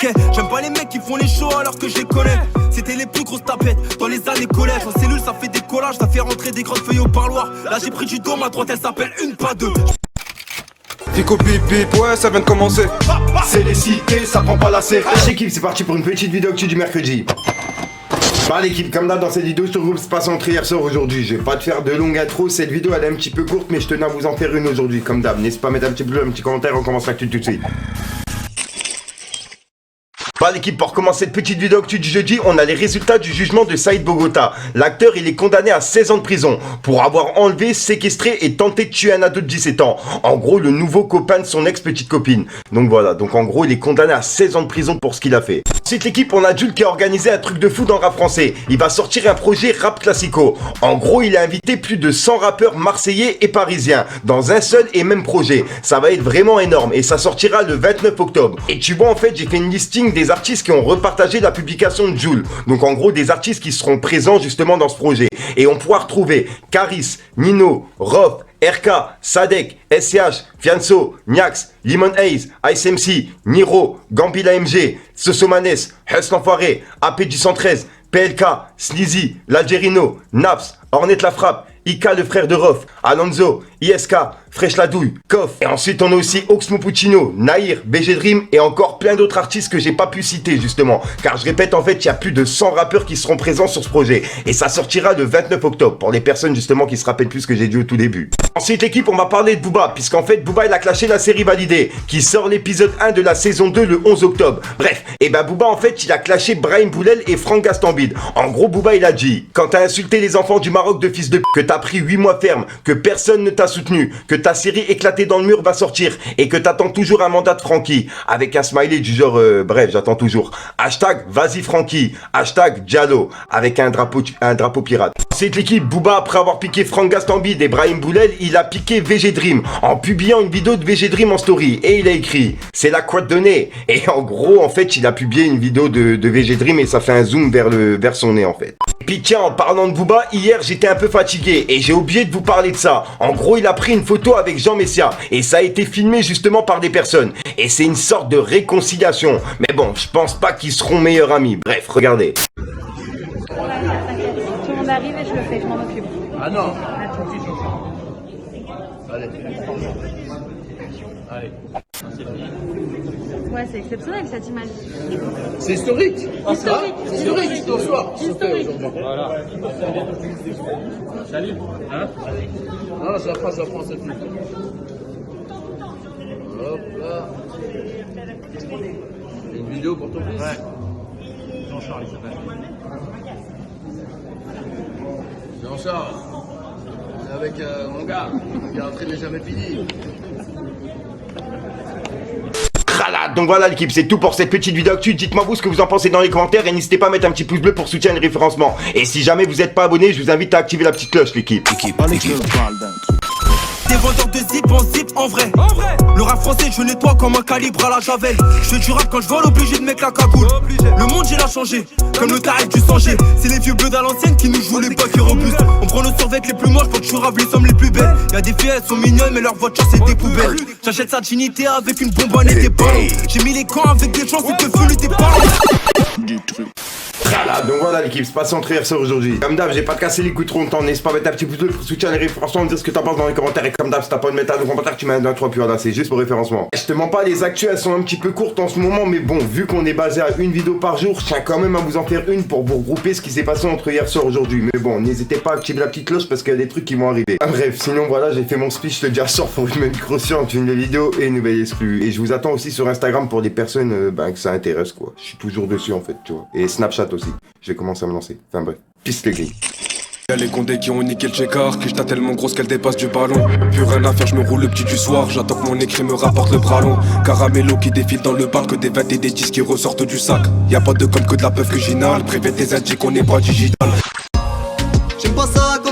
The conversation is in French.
ok. J'aime pas les mecs qui font les shows alors que je les connais. C'était les plus grosses tapettes dans les années collège. En cellule ça fait des collages, ça fait rentrer des grandes feuilles au parloir. Là j'ai pris du dos, ma droite elle s'appelle une pas deux. Fico bip bip, ouais ça vient de commencer. C'est les cités, ça prend pas la serre. L'équipe, c'est parti pour une petite vidéo actu du mercredi. Bah l'équipe, comme d'hab dans cette vidéo, je te groupe pas centré hier soir aujourd'hui. Je vais pas te faire de longue intro, cette vidéo elle est un petit peu courte, mais je tenais à vous en faire une aujourd'hui, comme d'hab. N'hésite pas à mettre un petit bleu, un petit commentaire, on commence l'actu tout de suite. Bah l'équipe, pour commencer cette petite vidéo actu du jeudi, on a les résultats du jugement de Saïd Bogota. L'acteur, il est condamné à 16 ans de prison pour avoir enlevé, séquestré et tenté de tuer un ado de 17 ans. En gros, le nouveau copain de son ex-petite copine. Donc voilà, donc en gros, il est condamné à 16 ans de prison pour ce qu'il a fait. Ensuite l'équipe, on a Jules qui a organisé un truc de fou dans le rap français. Il va sortir un projet rap classico. En gros, il a invité plus de 100 rappeurs marseillais et parisiens dans un seul et même projet. Ça va être vraiment énorme et ça sortira le 29 octobre. Et tu vois, en fait, j'ai fait une listing des artistes qui ont repartagé la publication de Jules. Donc en gros, des artistes qui seront présents justement dans ce projet. Et on pourra retrouver Caris, Nino, Rof, RK, Sadek, SCH, Fianso, Niax, Limon Hayes, Ice MC, Niro, Gambila MG, Sosomanes, Hus l'Enfoiré, AP du 113, PLK, Sneezy, L'Algerino, Naps, Ornette la Frappe, Ika le frère de Rof, Alonso, ISK, Fresh la Douille, Koff. Et ensuite on a aussi Oxmo Puccino, Nahir, BG Dream et encore plein d'autres artistes que j'ai pas pu citer justement. Car je répète, en fait il y a plus de 100 rappeurs qui seront présents sur ce projet. Et ça sortira le 29 octobre pour les personnes justement qui se rappellent plus ce que j'ai dit au tout début. Ensuite l'équipe, on va parler de Booba, puisqu'en fait Booba il a clashé la série Validée qui sort l'épisode 1 de la saison 2 le 11 octobre. Bref, et ben Booba en fait il a clashé Brahim Boulel et Franck Gastambide. En gros Booba il a dit: quand t'as insulté les enfants du Maroc de fils de p, que t'as pris 8 mois ferme, que personne ne t'a soutenu, que ta série éclatée dans le mur va sortir et que t'attends toujours un mandat de Francky avec un smiley du genre bref j'attends toujours, hashtag vas-y Francky, hashtag Diallo avec un drapeau pirate. C'est l'équipe. Booba, après avoir piqué Franck Gastambide et Brahim Boulel, il a piqué VG Dream en publiant une vidéo de VG Dream en story et il a écrit: c'est la croix de nez. Et en gros en fait il a publié une vidéo de VG Dream et ça fait un zoom vers son nez en fait. Et puis tiens, en parlant de Booba, hier j'étais un peu fatigué et j'ai oublié de vous parler de ça. En gros il a pris une photo avec Jean Messia et ça a été filmé justement par des personnes. Et c'est une sorte de réconciliation. Mais bon, je pense pas qu'ils seront meilleurs amis. Bref, regardez. Tout le monde arrive et je le fais, je m'en occupe. Ah non. Allez. Allez. Ouais, c'est exceptionnel cette image. C'est historique. Historique. C'est historique. C'est au soir. Historique. Voilà. Salut. Hein? Non, j'apprends cette fille. Hop là. Une vidéo pour ton fils? Ouais. Jean-Charles, il s'appelle. Jean-Charles. Avec mon gars. Il est en train de jamais fini. Donc voilà l'équipe, c'est tout pour cette petite vidéo actu. Dites-moi vous ce que vous en pensez dans les commentaires et n'hésitez pas à mettre un petit pouce bleu pour soutenir le référencement. Et si jamais vous n'êtes pas abonné, je vous invite à activer la petite cloche l'équipe. Des vendeurs de zip en zip en vrai. Le rap français je nettoie comme un calibre à la javel. Je fais du rap quand je vole, obligé de mettre la cagoule. Le monde il a changé, comme le tarif du sanger. C'est les vieux bleus d'à l'ancienne qui nous jouent les paquets robustes. On prend nos survêtements les plus moches quand tu raves les sommes les plus belles. Y'a des filles elles sont mignonnes mais leur voiture c'est des poubelles. J'achète sa dignité avec une bonbonne et des ballons. J'ai mis les camps avec des gens c'est devenu des ballons. Donc voilà l'équipe, c'est pas centré hier soir aujourd'hui. Comme d'hab, j'ai pas cassé les couilles trop longtemps. N'hésite pas à mettre un petit pouce bleu pour soutenir les référencements, me dire ce que t'en penses dans les commentaires. Et comme d'hab, si t'as pas de mettre un commentaire, tu mets un 2, 3 puis voilà, c'est juste pour référencement. Je te mens pas, les actus elles sont un petit peu courtes en ce moment, mais bon, vu qu'on est basé à une vidéo par jour, je tiens quand même à vous en faire une pour vous regrouper ce qui s'est passé entre hier soir et aujourd'hui. Mais bon, n'hésitez pas à activer la petite cloche parce qu'il y a des trucs qui vont arriver. Bref, sinon voilà, j'ai fait mon speech, je te dis à soir pour une même micro-science, une vidéo et une nouvelle exclue. Et je vous attends aussi sur Instagram pour des personnes que ça intéresse quoi. Je suis toujours dessus en fait, tu vois. Et Snapchat aussi. Je vais commencer à me lancer. Enfin bref, piste les grilles. Y'a les condés qui ont niqué le check-art, que j't'ai tellement grosse qu'elle dépasse du ballon. Plus rien à faire, je me roule le petit du soir. J'attends que mon écrit me rapporte le bras long. Caramello qui défile dans le bar, que des 20 et des 10 qui ressortent du sac. Y'a pas de com que de la peuf originale. Prévez tes indices qu'on est pas digital. J'aime pas ça quand